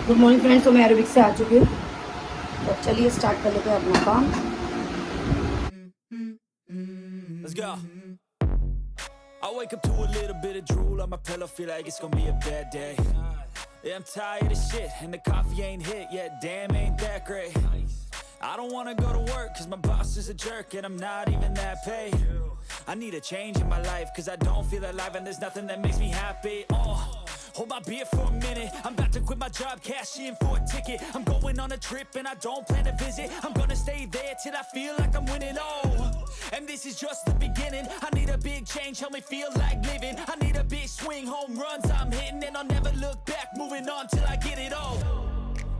Good morning friends. तो मैं aerobic से आ चुकी हूँ, तो चलिए स्टार्ट कर लेते हैं अपना काम। Let's go. I wake up to a little bit of drool on my pillow, feel like it's gonna be a bad day. Yeah, I'm tired of shit, and the coffee ain't hit yet, damn ain't that great. I don't wanna go to work, cause my boss is a jerk, and I'm not even that paid. I need a change in my life, cause I don't feel alive, and there's nothing that makes me happy. Hold my beer for a minute, I'm about to quit my job, cash in for a ticket. I'm going on a trip, and I don't plan to visit. I'm gonna stay there till I feel like I'm winning, and this is just the beginning. I need a big change, help me feel like living. I need a big swing, home runs I'm hitting, and I'll never look back, moving on till I get it all.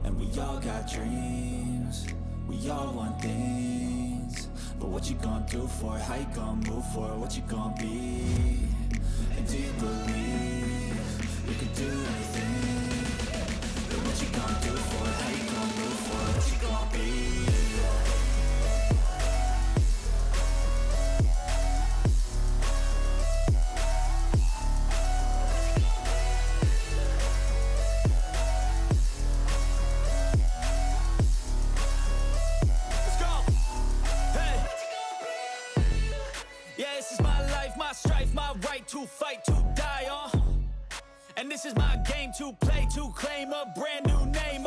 And we all got dreams, we all want things, but what you gonna do for it? How you gonna move for it? What you gonna be? And do you believe you can do anything? But what you gonna do for it? How you gonna move for it? What you gonna be? To fight, to die on, and this is my game to play, to claim a brand new name,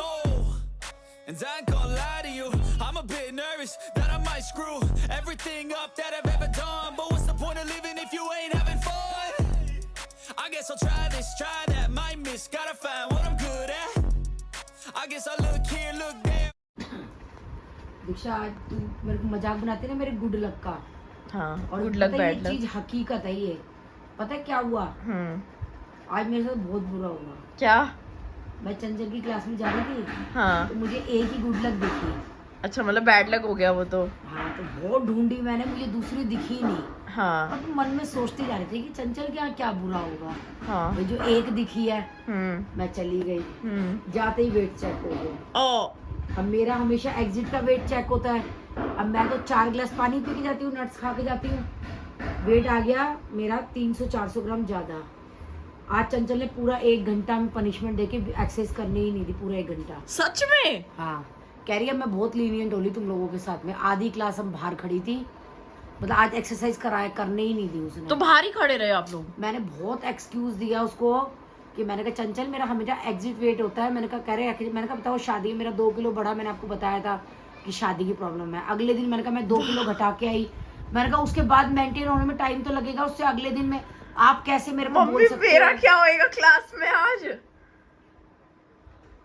and I ain't gonna lie to you, I'm a bit nervous that I might screw everything up that I've ever done, but what's the point of living if you ain't having fun? I guess I'll try this, try that, might miss, gotta find what I'm good at, I guess I'll look here, look there. दीक्षा, आज तू मेरे को मजाक बनाती है ना मेरे good luck का। हाँ, और गुड लक बैड लक। चीज हकीकत है ये। पता है क्या हुआ? आज मेरे साथ बहुत बुरा हुआ। क्या? मैं चंचल की क्लास में जा रही थी, हाँ। तो मुझे एक ही गुड लक दिखी। अच्छा, मतलब बैड लक हो गया वो तो। हाँ, तो बहुत ढूंढी मैंने, मुझे दूसरी दिखी नहीं। हाँ। अब मन में सोचती जा रही थी कि चंचल क्या क्या बुरा होगा। हाँ। जो एक दिखी है, मैं चली गई। जाते ही वेट चेक हो गया। अब मेरा हमेशा एग्जिट का वेट चेक होता है। अब मैं तो 4 गिलास पानी पी के जाती हूँ, नट्स खा के जाती हूँ। वेट आ गया मेरा 300-400 ग्राम ज्यादा। आज चंचल ने पूरा 1 घंटा में पनिशमेंट देके एक्सरसाइज करनी ही नहीं थी, पूरा 1 घंटा। सच में? हाँ, कह रही है मैं बहुत लीनियंट होली तुम लोगों के साथ में। आधी क्लास हम बाहर खड़ी थी, मतलब आज एक्सरसाइज करने ही नहीं दी उसने। तो बाहर ही खड़े रहे आप लोग? मैंने बहुत एक्सक्यूज दिया उसको कि मैंने कहा चंचल मेरा हमेशा एग्जिट वेट होता है। मैंने कहा कह रहे, मैंने कहा बताओ शादी में मेरा 2 किलो बढ़ा, मैंने आपको बताया था कि शादी की प्रॉब्लम है। अगले दिन मैंने कहा मैं 2 किलो घटा के आई। मैंने कहा उसके बाद मेंटेन होने में टाइम तो लगेगा, उससे अगले दिन में आप कैसे मेरे को बोल सकते हो? मेरा क्या होएगा क्लास में आज?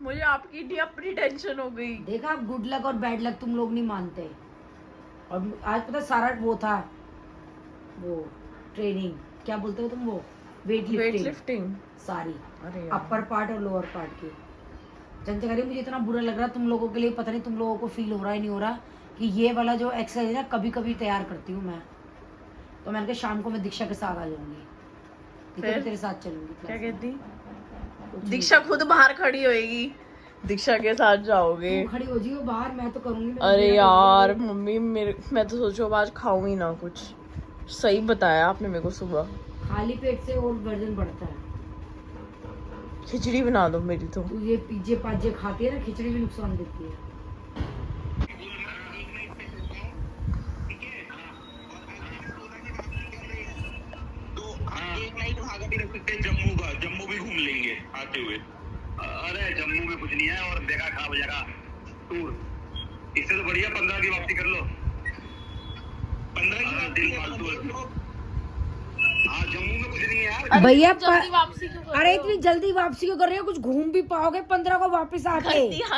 मुझे आपकी नहीं अपनी टेंशन हो गई। देखा, गुड लक और बैड लक तुम लोग नहीं मानते। और आज पता सारा वो था, वो ट्रेनिंग क्या बोलते हो तुम, वो वेट लिफ्टिंग सारी, अपर पार्ट और लोअर पार्ट की। चंचल कह मुझे इतना बुरा लग रहा तुम लोगों के लिए, पता नहीं तुम लोगों को फील हो रहा है नहीं हो रहा कि ये वाला जो एक्सरसाइज है कभी कभी तैयार करती हूँ मैं। तो मैंने कहा शाम को मैं दीक्षा के साथ आ जाऊंगी, फिर तेरे साथ चलूंगी। क्या कहती? दीक्षा खुद बाहर खड़ी होएगी, दीक्षा के साथ जाओगे? खड़ी हो जियो बाहर, मैं तो करूंगी। अरे यार मम्मी, मैं तो सोचो अब आज खाऊं ही ना कुछ। सही बताया आपने मेरे को सुबह। खाली पेट से और वजन बढ़ता है। खिचड़ी बना दो मेरी तो। ये पिज्जे पाजे खाती है ना, खिचड़ी भी नुकसान देती है। जम्मू भी घूम लेंगे आते हुए। अरे जम्मू में कुछ नहीं है, और देखा खा बजेगा टूर। इससे तो बढ़िया 15 की वापसी कर लो। 15 की दिन फालतू। हाँ, जम्मू में कुछ नहीं है भैया। जल्दी वापसी क्यों कर रहे हो? अरे इतनी जल्दी वापसी क्यों कर रहे हो? कुछ घूम भी पाओगे 15 को वापस आके। नहीं, जम्मू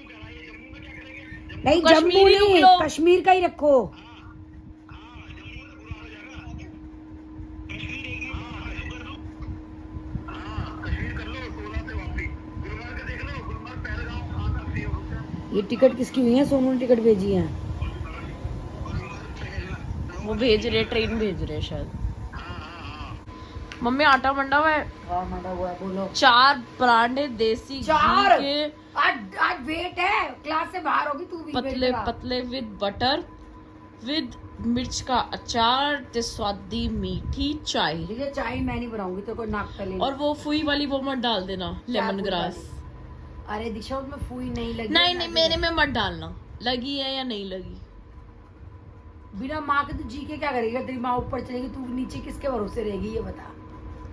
कराइए। जम्मू में क्या करेंगे? नहीं, जम्मू नहीं, कश्मीर का ही रखो। ये टिकट किसकी हुई है? सोनू ने टिकट भेजी है। वो भेज रहे, ट्रेन भेज रहे शायद। मम्मी आटा मंडा हुआ है। हाँ, मंडा हुआ है। बोलो। 4 परांठे देसी 4 घी के। आज वेट है, क्लास से बाहर होगी तू भी। पतले पतले विद बटर विद मिर्च का अचार ते स्वादी मीठी चाय। देखिए चाय मैं नहीं बनाऊंगी तो कोई नाक तले और वो फुई वाली वो मत डाल देना, लेमन ग्रास। अरे दीक्षा उसमें फूई नहीं लगी। नहीं नहीं, मेरे में मत डालना। लगी है या नहीं लगी? बिना माँ के तू जी के क्या करेगी? तेरी माँ ऊपर चलेगी, तू नीचे किसके भरोसे रहेगी ये बता।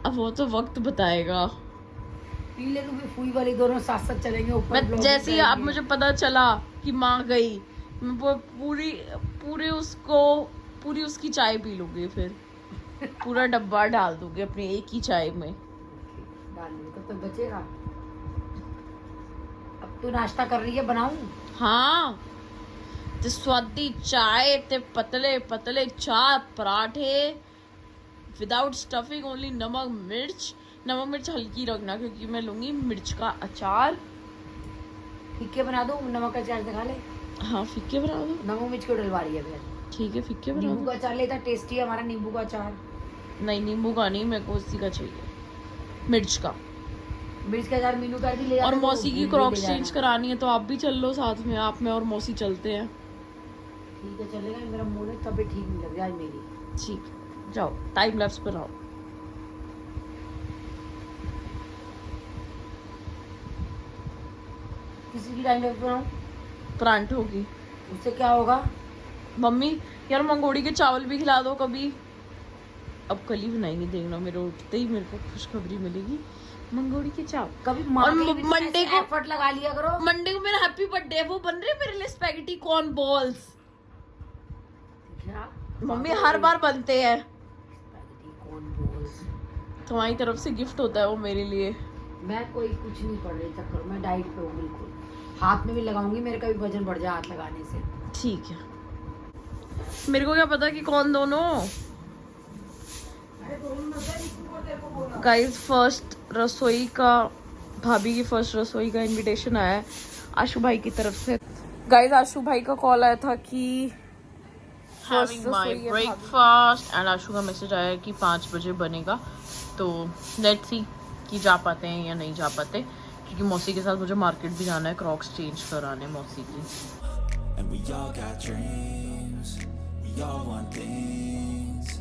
अब वो तो वक्त बताएगा। पी ले तू भी फूई वाली, दोनों साथ साथ चलेंगे ऊपर। मैं जैसे ही अब मुझे पता चला कि माँ गई, मैं वो पूरी उसकी चाय पी लूंगी, फिर पूरा डब्बा डाल दूंगी अपनी एक ही चाय में। डालने तो बचेगा। अब तू नाश्ता कर रही है, बनाऊं? हाँ, ते स्वादी चाय ते पतले पतले 4 पराठे विदाउट स्टफिंग, ओनली नमक मिर्च हल्की रखना क्योंकि मैं लूंगी मिर्च का अचार। फीके बना दो, नमक का अचार दिखा ले। हाँ फीके बना दो। नमक मिर्च को डलवा रही है फिर। ठीक है फीके बना नींबू दो। का अचार लेता, टेस्टी है हमारा नींबू का अचार। नहीं नींबू का नहीं, मेरे को उसी का चाहिए, मिर्च का। मिर्च का अचार मीनू कर दी ले और जाना, मौसी की तो क्रॉक्स ले जाना। चेंज करानी है तो आप भी चल लो साथ में, आप में और मौसी चलते हैं। ठीक है चलेगा। मेरा मूड है, तबीयत ठीक नहीं लग रही आज मेरी। ठीक, जाओ टाइम लैप्स पर आओ। किसी की टाइम लग बनाऊं? परांठे होगी उससे क्या होगा? मम्मी यार मंगोड़ी के चावल भी खिला दो कभी। अब कल ही बनाएंगे, देखना मेरे उठते ही मेरे को खुशखबरी मिलेगी, मंगोड़ी के चावल। कभी और मंडे को एफर्ट लगा लिया करो। मंडे को मेरा हैप्पी बर्थडे है, वो बन रहे हैं मेरे लिए स्पैगेटी कॉर्न बॉल्स। क्या? मम्मी हर बार बनते हैं, स्पैगेटी कॉर्न बॉल्स। तुम्हारी तरफ से गिफ्ट होता है वो मेरे लिए। मैं कोई कुछ नहीं पढ़ रही चक्कर, मैं डाइट पे हूँ बिल्कुल। हाथ में भी लगाऊंगी, मेरे का भी वजन बढ़ जाए हाथ लगाने से। ठीक है, मेरे को क्या पता कि कौन दोनों। गाइस फर्स्ट रसोई का, भाभी की फर्स्ट रसोई का इनविटेशन आया है आशु भाई की तरफ से। गाइस आशु भाई का कॉल आया था कि हैविंग माय ब्रेकफास्ट, एंड आशु का मैसेज आया है कि 5 बजे बनेगा। तो लेट्स सी कि जा पाते हैं या नहीं जा पाते, क्योंकि मौसी के साथ मुझे मार्केट भी जाना है क्रॉक्स चेंज कराने मौसी की। And we all got dreams, we all want things.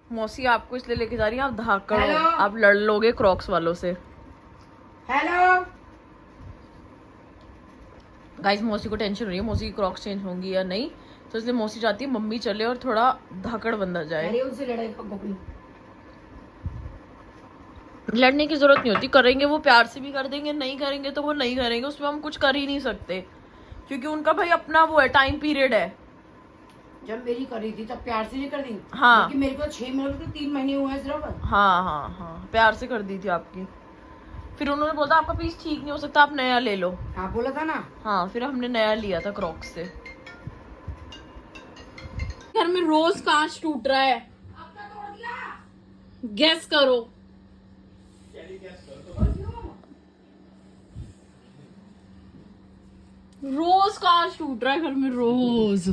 मौसी आपको इसलिए लेके जा रही है, आप धाकड़ हो, Hello? आप लड़ लोगे क्रॉक्स वालों से। हेलो। गाइस मौसी को टेंशन हो रही है मौसी की क्रॉक्स चेंज होंगी या नहीं, तो इसलिए मौसी चाहती है मम्मी चले और थोड़ा धाकड़ बंदा जाए। अरे उनसे लड़ाई गोपी। लड़ने की जरूरत नहीं होती, करेंगे वो प्यार से भी कर देंगे, नहीं करेंगे तो वो नहीं करेंगे, उसमें हम कुछ कर ही नहीं सकते, क्योंकि उनका भाई अपना वो है, टाइम पीरियड है। जब मेरी कर रही थी तब प्यार से नहीं कर दी। हाँ। लेकिन मेरे को 6 महीने तो 3 महीने हुए हैं सिर्फ। हाँ प्यार से कर दी थी आपकी। फिर उन्होंने बोला आपका पीस ठीक नहीं हो सकता, आप नया ले लो। हाँ बोला था ना। हाँ फिर हमने नया लिया था क्रॉक्स से। घर में रोज कांच टूट रहा है, गैस करो। रोज कांच टूट रहा है घर में, रोज।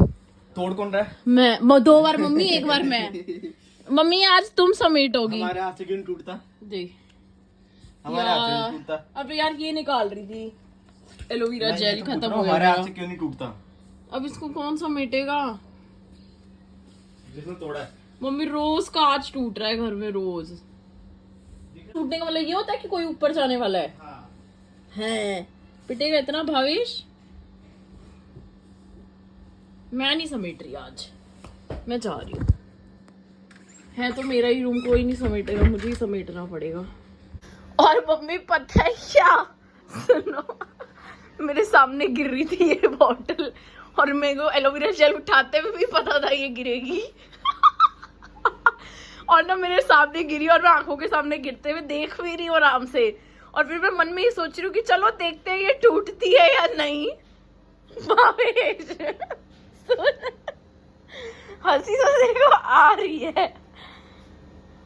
तोड़ कौन रहा है? मैं 2 बार मम्मी, 1 बार मैं। मम्मी आज तुम समेटोगी। हमारे हाथ से क्यों नहीं टूटता? देख हमारे हाथ से नहीं टूटता। अब यार ये निकाल रही थी एलोवेरा मैं जेल, तो खत्म पूछ रहा हो हूँ, हमारे हाथ गया। से क्यों नहीं टूटता? अब इसको कौन समेटेगा? जिसने तोड़ा है। मम्मी रोज कांच टूट रहा है घर में, रोज। टूटने का मतलब ये होता है कि कोई ऊपर जाने वाला है। हाँ। हैं पिटेगा इतना भावेश। मैं नहीं समेट रही आज, मैं जा रही हूँ। है तो मेरा ही रूम, कोई नहीं समेटेगा, मुझे ही समेटना पड़ेगा। और मम्मी पता है क्या, सुनो, मेरे सामने गिर रही थी ये बॉटल, और मेरे को एलोवेरा जेल उठाते हुए भी पता था ये गिरेगी। और ना मेरे सामने गिरी, और मैं आंखों के सामने गिरते हुए देख भी रही हूँ आराम से। और फिर मैं मन में ही सोच रही हूँ कि चलो देखते हैं ये टूटती है या नहीं। भावेश हंसी तो मेरे को आ रही है।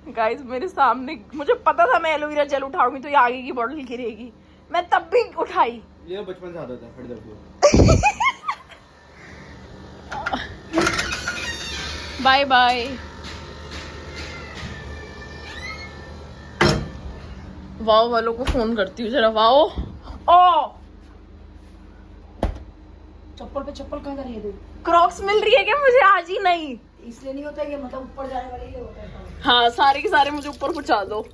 गाइस मेरे सामने, मुझे पता था मैं एलोवेरा जेल उठाऊंगी तो ये आगे की बॉटल गिरेगी, मैं तब भी उठाई। ये बचपन से आता था, फट जाती है। Bye bye. वाओ वालों को फोन करती हूँ जरा। वाओ ओ चप्पल पे चप्पल कहाँ जा रही है तू? क्रॉक्स मिल रही है क्या मुझे? आज ही नहीं। इसलिए नहीं होता ये, मतलब ऊपर जाने वाले ये होता है। हाँ सारे के सारे मुझे ऊपर पहुंचा दो,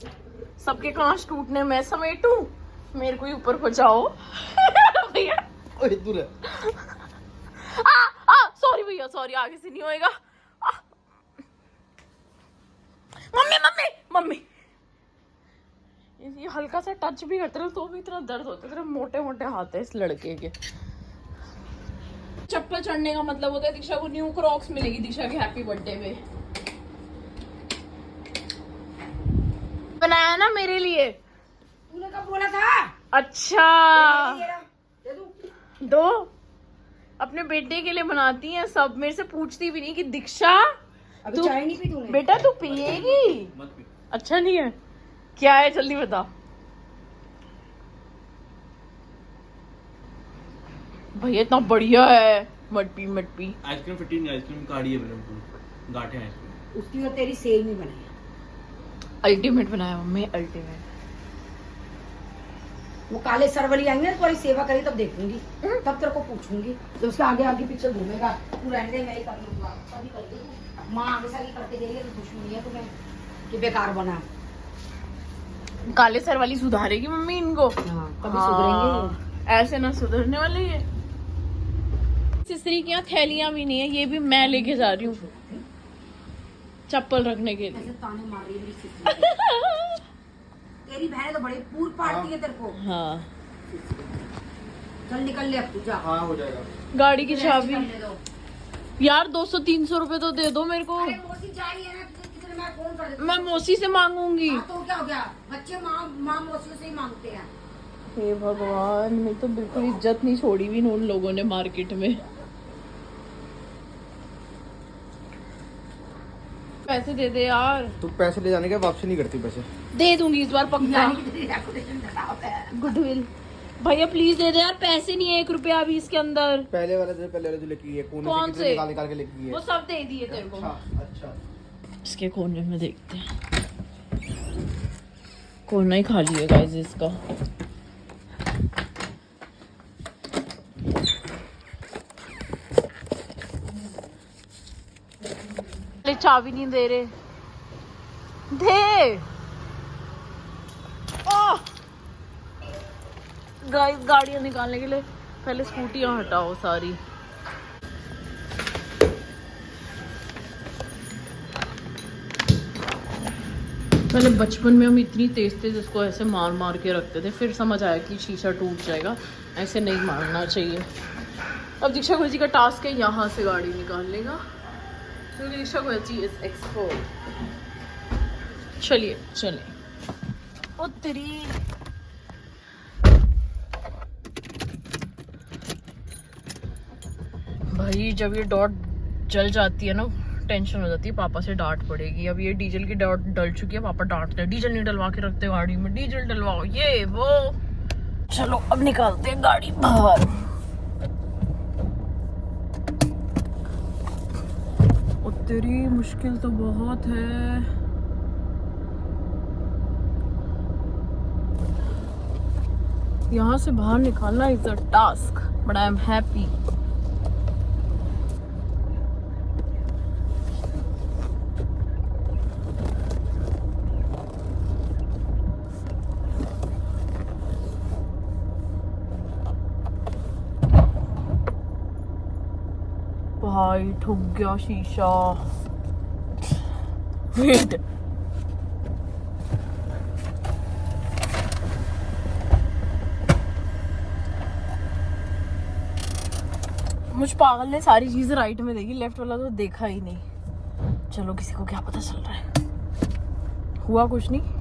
सबके कांच टूटने मैं समेटू, मेरे को ही ऊपर पहुंचाओ भैया। ओए दूर है। सॉरी भैया सॉरी, आगे से नहीं होएगा। मम्मी मम्मी मम्मी, ये हल्का सा टच भी करते रहो तो भी इतना दर्द होता है, इतने मोटे मोटे हाथ है इस लड़के के। चप्पल चढ़ने का मतलब होता है दीक्षा को न्यू क्रॉक्स मिलेगी दीक्षा के हैप्पी बर्थडे पे। बनाया ना मेरे लिए। तूने कब बोला था? अच्छा दे दूं? दो, अपने बेटे के लिए बनाती हैं सब, मेरे से पूछती भी नहीं कि दीक्षा अभी तू चाय नहीं पी तूने? बेटा तू पिएगी? मत पी। अच्छा नहीं है, क्या है जल्दी बता। भैया इतना बढ़िया है, मत पी मत पी। आइसक्रीम फिटी नहीं, आइसक्रीम काढ़ी है मैंने, गांठें हैं आइसक्रीम। उसकी और तेरी सेम ही बनाई। अल्टीमेट बनाया मम्मी, अल्टीमेट। वो काले सर वाली आएंगे ना, तुम्हारी सेवा करी तब देखूंगी, तब तेरे को पूछूंगी। तो उसके आगे आगे पीछे घूमेगा, तू रहने दे, मैं ही कर लूंगा। कभी कर लूंगा, माँ हमेशा ही करते गई है, तो कुछ नहीं है तुम्हें कि बेकार बना। काले सर वाली सुधारेगी मम्मी इनको। हाँ, कभी सुधरेंगे। ऐसे ना सुधरने वाले ये। सिसरी की यहाँ थैलियां भी नहीं है, ये भी मैं लेके जा रही हूँ चप्पल रखने के लिए। ऐसे ताने मार रही है मेरी सिस्टर। तेरी बहन तो बड़ी पूर पाड़ती है तेरे को। हाँ चल निकल ले अब तू, जा। हाँ हो जाएगा। गाड़ी की चाबी करने दो। यार 200-300 रुपए तो दे दो मेरे को। अरे मौसी जा रही है ना, किसी मैं फोन कर देती हूँ। मैं मौसी से मांगूंगी। हाँ, तो क्या हो गया, बच्चे माँ मौसियों से ही मांगते हैं। हे भगवान, मैं तो बिल्कुल इज्जत नहीं छोड़ी भी उन लोगों ने मार्केट में। पैसे दे दे यार। तू पैसे ले जाने के वापसी नहीं करती पैसे। दे दूंगी इस बार पक्का। यानी कि तेरी रेपुटेशन खराब है। गुडविल भैया प्लीज दे दे यार, पैसे नहीं है 1 रुपया भी इसके अंदर। पहले वाला जो लेके गई कोने कौन से से? निकाल निकाल के लेके गई है। वो सब दे दिए तेरे को। अच्छा। इसके कोने में देखते हैं, कोना ही खाली है गाइस इसका। चाबी नहीं दे रहे, दे। गाइस गाड़ियां निकालने के लिए पहले स्कूटियां हटाओ सारी। पहले बचपन में हम इतनी तेज तेज इसको ऐसे मार मार के रखते थे, फिर समझ आया कि शीशा टूट जाएगा, ऐसे नहीं मारना चाहिए। अब दीक्षा गुरुजी का टास्क है यहाँ से गाड़ी निकालने का, क्योंकि दीक्षा गुरुजी इज एक्सपर्ट। चलिए चले। ओ तेरी भाई, जब ये डॉट जल जाती है ना, टेंशन हो जाती है, पापा से डांट पड़ेगी। अब ये डीजल की डॉट डल चुकी है, पापा डांटते हैं डीजल नहीं डलवा के रखते गाड़ी में, डीजल डलवाओ ये वो। चलो अब निकालते हैं गाड़ी बाहर। और तेरी मुश्किल तो बहुत है। यहाँ से बाहर निकालना is a task, but I am happy. भाई ठुक गया शीशा। वेट, मुझ पागल ने सारी चीजें राइट में देखी, लेफ्ट वाला तो देखा ही नहीं। चलो किसी को क्या पता चल रहा है, हुआ कुछ नहीं।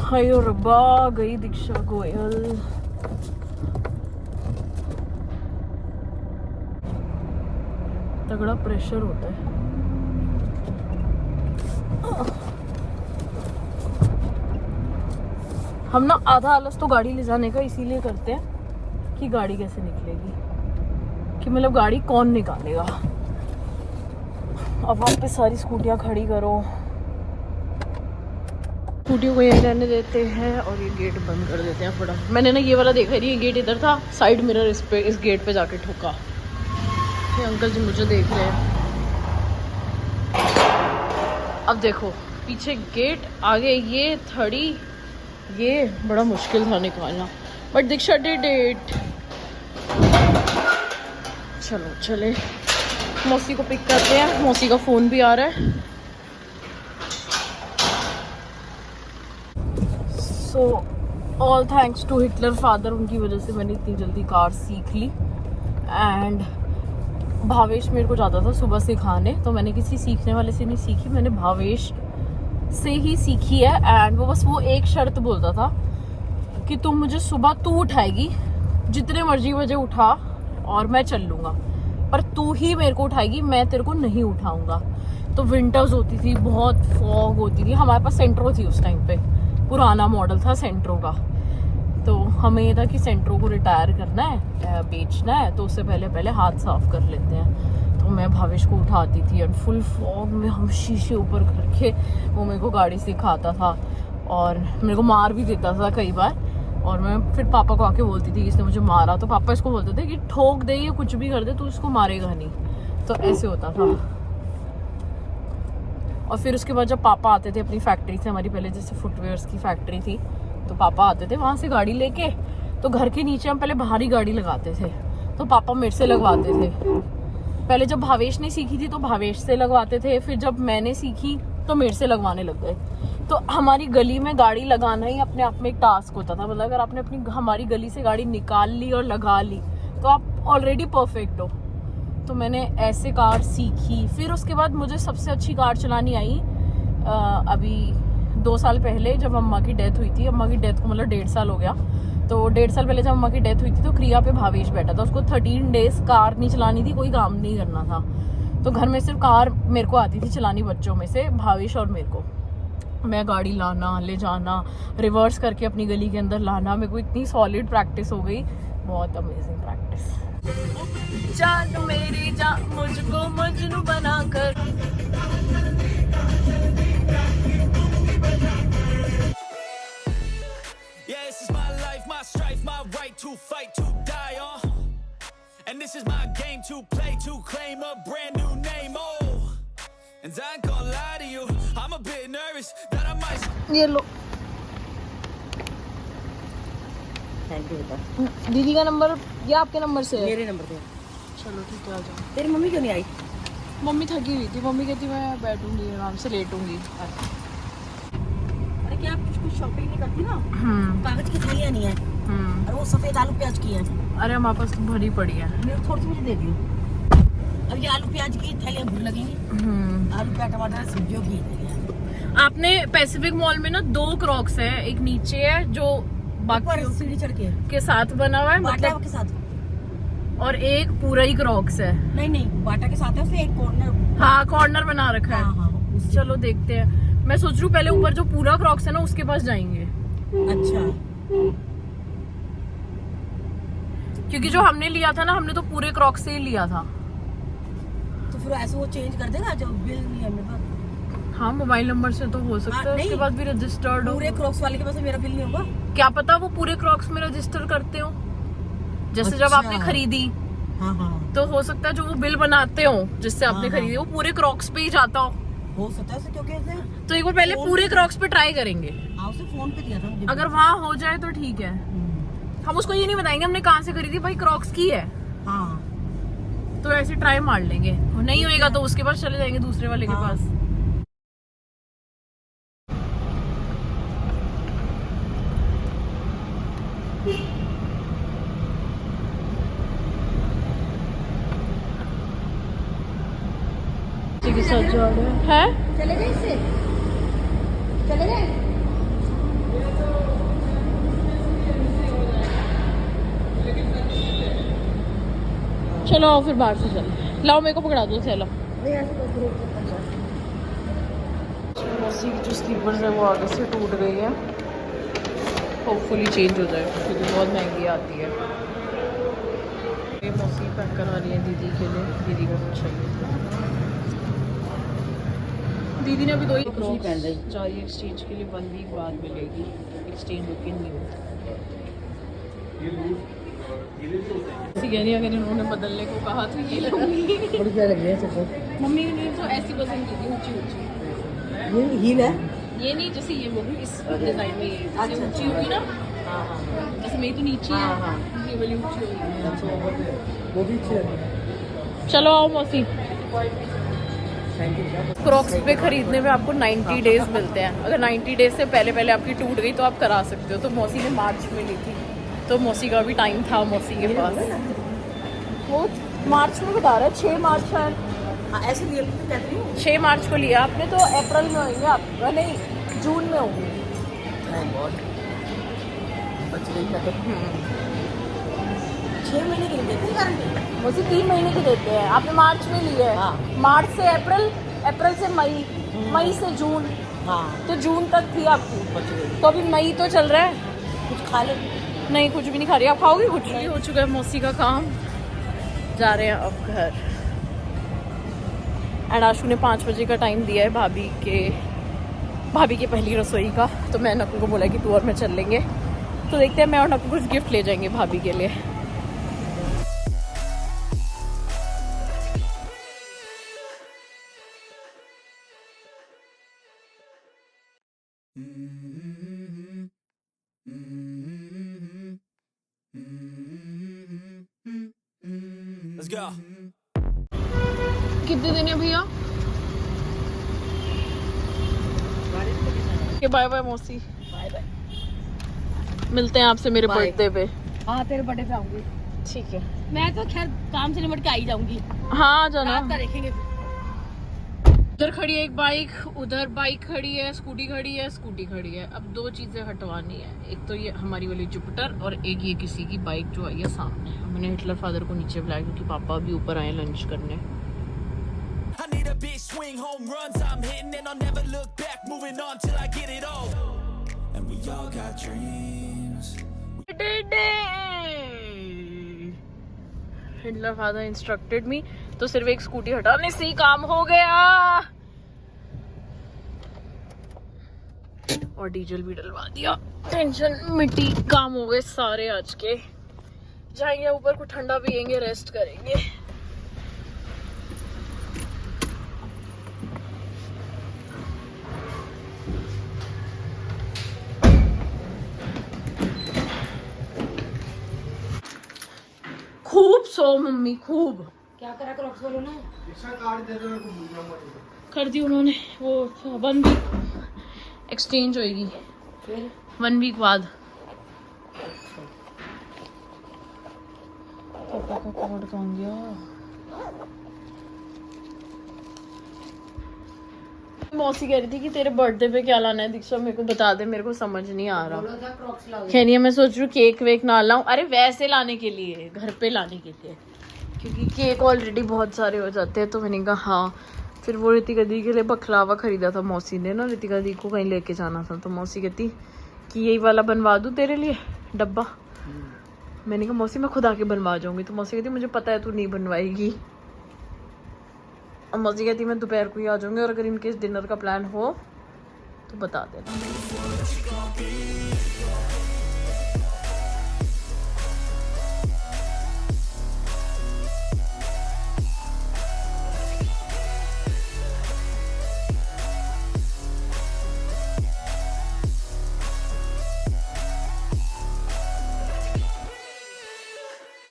हाय रब्बा, गई दीक्षा गोयल। तगड़ा प्रेशर होता है। हम ना आधा आलस तो गाड़ी ले जाने का इसीलिए करते हैं कि गाड़ी कैसे निकलेगी, कि मतलब गाड़ी कौन निकालेगा। अब वहाँ पे सारी स्कूटियाँ खड़ी करो। स्कूटी को यहीं रहने देते हैं और ये गेट बंद कर देते हैं फटाफट। मैंने ना ये वाला देखा नहीं, ये गेट इधर था, साइड मिरर इस गेट पे जाके ठोका। ये अंकल जी मुझे देख रहे हैं। अब देखो पीछे गेट, आगे ये थड़ी, ये बड़ा मुश्किल था निकालना, बट दीक्षा डिड इट। चलो चले मौसी को पिक करते हैं, मौसी का फ़ोन भी आ रहा है। So all thanks to Hitler father, उनकी वजह से मैंने इतनी जल्दी कार सीख ली। एंड भावेश मेरे को जाता था सुबह सिखाने, तो मैंने किसी सीखने वाले से नहीं सीखी, मैंने भावेश से ही सीखी है। एंड वो बस वो एक शर्त बोलता था कि तुम मुझे सुबह तू उठाएगी, जितने मर्जी बजे उठा और मैं चल लूँगा, पर तू ही मेरे को उठाएगी, मैं तेरे को नहीं उठाऊँगा। तो विंटर्स होती थी, बहुत फॉग होती थी, हमारे पास सेंट्रो थी उस टाइम पे, पुराना मॉडल था सेंट्रो का। तो हमें ये था कि सेंट्रो को रिटायर करना है, बेचना है, तो उससे पहले पहले हाथ साफ कर लेते हैं। तो मैं भावेश को उठाती थी एंड फुल फॉग में हम शीशे ऊपर करके वो मेरे को गाड़ी सिखाता था और मेरे को मार भी देता था कई बार। और मैं फिर पापा को आके बोलती थी कि इसने मुझे मारा, तो पापा इसको बोलते थे कि ठोक दे या कुछ भी कर दे, तू इसको मारेगा नहीं। तो ऐसे होता था। और फिर उसके बाद जब पापा आते थे अपनी फैक्ट्री से, हमारी पहले जैसे फुटवेयर्स की फैक्ट्री थी, तो पापा आते थे वहाँ से गाड़ी लेके, तो घर के नीचे हम पहले बाहर ही गाड़ी लगाते थे, तो पापा मेरे से लगवाते थे। पहले जब भावेश ने सीखी थी तो भावेश से लगवाते थे, फिर जब मैंने सीखी तो मेरे से लगवाने लग गए। तो हमारी गली में गाड़ी लगाना ही अपने आप में एक टास्क होता था। मतलब अगर आपने अपनी हमारी गली से गाड़ी निकाल ली और लगा ली तो आप ऑलरेडी परफेक्ट हो। तो मैंने ऐसे कार सीखी। फिर उसके बाद मुझे सबसे अच्छी कार चलानी आई अभी 2 साल पहले, जब अम्मा की डेथ हुई थी। अम्मा की डेथ को मतलब 1.5 साल हो गया। तो 1.5 साल पहले जब अम्मा की डेथ हुई थी तो क्रिया पे भावेश बैठा था, उसको 13 डेज कार नहीं चलानी थी, कोई काम नहीं करना था। तो घर में सिर्फ कार मेरे को आती थी चलानी, बच्चों में से भावेश और मेरे को। मैं गाड़ी लाना, ले जाना, रिवर्स करके अपनी गली के अंदर लाना, मेरे को इतनी सॉलिड प्रैक्टिस हो गई, बहुत अमेजिंग प्रैक्टिस। जान मेरी जान मुझको मजनू बनाकर, Yeah, this is my life, my strife, my right to fight, to die on. And this is my game to play, to claim a brand new name, oh. And I ain't gonna lie to you, I'm a bit nervous that I might. ये लो thank you बेटा। दीदी का number या आपके number से है? मेरे number पे। चलो ठीक है, आ जाओ। तेरी मम्मी क्यों नहीं आई? मम्मी थकी हुई थी, मम्मी कहती मैं बैठूंगी आराम से, लेटूंगी। अरे क्या आप कुछ शॉपिंग नहीं करती ना? कागज की थैलियाँ नहीं है, और वो सफेद आलू प्याज की है। अरे हमारे पास तो भरी पड़ी है। मेरे थोड़ी सी मुझे दे दियो। अब ये आलू प्याज की थैलियाँ भूल लगेंगी। आलू प्याज टमाटर सब्जियों की थैलियाँ। आपने पैसिफिक मॉल में ना 2 क्रॉक्स है, एक नीचे है जो बाकी सीढ़ी चढ़ के साथ बना हुआ है, बाटा मतलब, के साथ। और एक पूरा ही क्रॉक्स है। नहीं बाटा के साथ है, उससे एक कॉर्नर। हाँ कॉर्नर बना रखा है। हाँ, चलो देखते हैं। मैं सोच रही हूँ पहले ऊपर जो पूरा क्रॉक्स है ना उसके पास जाएंगे। अच्छा, क्योंकि जो हमने लिया था ना, हमने तो पूरे क्रॉक्स से ही लिया था। तो फिर ऐसे वो चेंज कर देगा जब बिल नहीं है मेरे पास। हाँ मोबाइल नंबर से तो हो सकता है, उसके बाद भी रजिस्टर्ड हो। पूरे क्रॉक्स वाले के पास मेरा बिल नहीं होगा? क्या पता वो पूरे क्रॉक्स में रजिस्टर करते हो, जैसे जब आपने खरीदी। हाँ। तो हो सकता है जो वो बिल बनाते हो जिससे आपने खरीदी वो पूरे क्रॉक्स पे ही जाता हो सकता है, क्योंकि ऐसे तो एक बार पहले पूरे क्रॉक्स पे ट्राई करेंगे। हाँ, उसे फोन पे दिया था मुझे। अगर वहाँ हो जाए तो ठीक है। हम उसको ये नहीं बताएंगे हमने कहाँ से खरीदी, भाई क्रॉक्स की है। हाँ, तो ऐसे ट्राई मार लेंगे, नहीं होएगा तो उसके पास चले जाएंगे, दूसरे वाले के पास। के साथ जा रहे हैं। चले गए इससे, चले गए। चलो आओ फिर बाहर से चलो, लाओ मेरे को पकड़ा दो। चलो मौसी की जो स्लीपर्स है वो आगे से टूट गई है, होपफुली चेंज हो जाए क्योंकि बहुत महंगी आती है। ये मौसी पैक करा रही है दीदी के लिए, दीदी को कुछ चाहिए। दीदी ने अभी 2 ही कुछ नहीं पहन रही। जा रही है एक्सचेंज के लिए, 1 वीक बाद मिलेगी एक्सचेंज बुकिंग न्यू। कह रही अगर इन्होंने बदलने को कहा तो ये लूंगी। बड़ी क्या लग रही है सबको? मम्मी ने तो ऐसी पसंद की थी ऊंची ऊंची, ये हील है। ये नहीं जैसे ये बोलूँ इस डिजाइन में, ये जैसे ऊंची होगी ना, हाँ हाँ जैसे मेरी तो नीचे हाँ, हाँ। है, ये वाली ऊंची होगी। अच्छा वो भी अच्छी लग रही है। चलो आओ मौसी। Thank you. क्रॉक्स पे खरीदने में आपको 90 डेज मिलते हैं। अगर 90 डेज से पहले पहले आपकी टूट गई तो आप करा सकते हो। तो मौसी ने मार्च में ली थी, तो मौसी का भी टाइम था मौसी के पास। वो मार्च में बता रहा है, 6 मार्च शायद। हाँ ऐसे लिए भी तो कहती हूँ। 6 मार्च को लिया आपने, तो अप्रैल में होंगे आप, नहीं जून में होंगे। थैंक गॉड बच गई मैं तो। 6 महीने की देते हैं गारंटी। मौसी 3 महीने की देते हैं। आपने मार्च में लिया है। हाँ। मार्च से अप्रैल, अप्रैल से मई, मई से जून, हाँ तो जून तक थी आपकी। बच गई। तो अभी मई तो चल रहा है। कुछ खा ले। नहीं कुछ भी नहीं खा रही। आप खाओगे कुछ? ये हो चुका है मौसी का काम, जा रहे हैं अब घर। एंड आशु ने 5 बजे का टाइम दिया है भाभी के पहली रसोई का। तो मैं नकू को बोला कि तू और मैं चल लेंगे। तो देखते हैं, मैं और नकू कुछ गिफ्ट ले जाएंगे भाभी के लिए। Let's go. कितने दिन है भैया? बाय बाय मौसी, बाय बाय। मिलते हैं आपसे मेरे Bye. बर्थडे पे। हाँ तेरे बर्थडे पे आऊंगी। ठीक है। मैं तो खैर काम से निपट के आ ही जाऊंगी। हाँ जाना। रात का देखेंगे फिर। उधर खड़ी है एक बाइक, उधर बाइक खड़ी है, स्कूटी खड़ी है, स्कूटी खड़ी है। अब 2 चीजें हटवानी है, एक तो ये हमारी वाली जुपिटर और एक ये किसी की बाइक जो आई है सामने। मैंने हिटलर फादर को नीचे बुलाया क्योंकि पापा भी ऊपर आए लंच करने। I need a big swing, home runs I'm hitting and I'll never look back, moving on till I get it all. And we all got dreams. Hitler father instructed me, तो सिर्फ एक scooty हटाने से ही काम हो गया। और diesel भी डलवा दिया, टेंशन मिट्टी, काम हो गए सारे आज के। जाएंगे ऊपर, कुछ ठंडा पियेंगे, रेस्ट करेंगे। खूब सो मम्मी, खूब। क्या करा क्रॉक्स बोलो ना। कर दी उन्होंने, वो 1 वीक एक्सचेंज होएगी, फिर 1 वीक बाद। पापा का कार्ड कहाँ गया? मौसी कह रही थी कि तेरे बर्थडे पे क्या लाना है दीक्षा, मेरे को बता दे, मेरे को समझ नहीं आ रहा। बोला था क्रॉक्स लाओ। खैर मैं सोच रही हूँ केक वेक ना लाऊं। अरे वैसे लाने के लिए, घर पे लाने के लिए, क्योंकि केक ऑलरेडी बहुत सारे हो जाते हैं। तो मैंने कहा हाँ। फिर वो ऋतिका दी के लिए बखलावा खरीदा था मौसी ने ना, ऋतिका दी को कहीं लेके जाना था। तो मौसी कहती कि यही वाला बनवा दूँ तेरे लिए डब्बा। मैंने कहा मौसी मैं खुद आके बनवा जाऊंगी। तो मौसी कहती मुझे पता है तू नहीं बनवाएगी। और मौसी कहती मैं दोपहर को ही आ जाऊंगी, और अगर इनकेस डिनर का प्लान हो तो बता देना।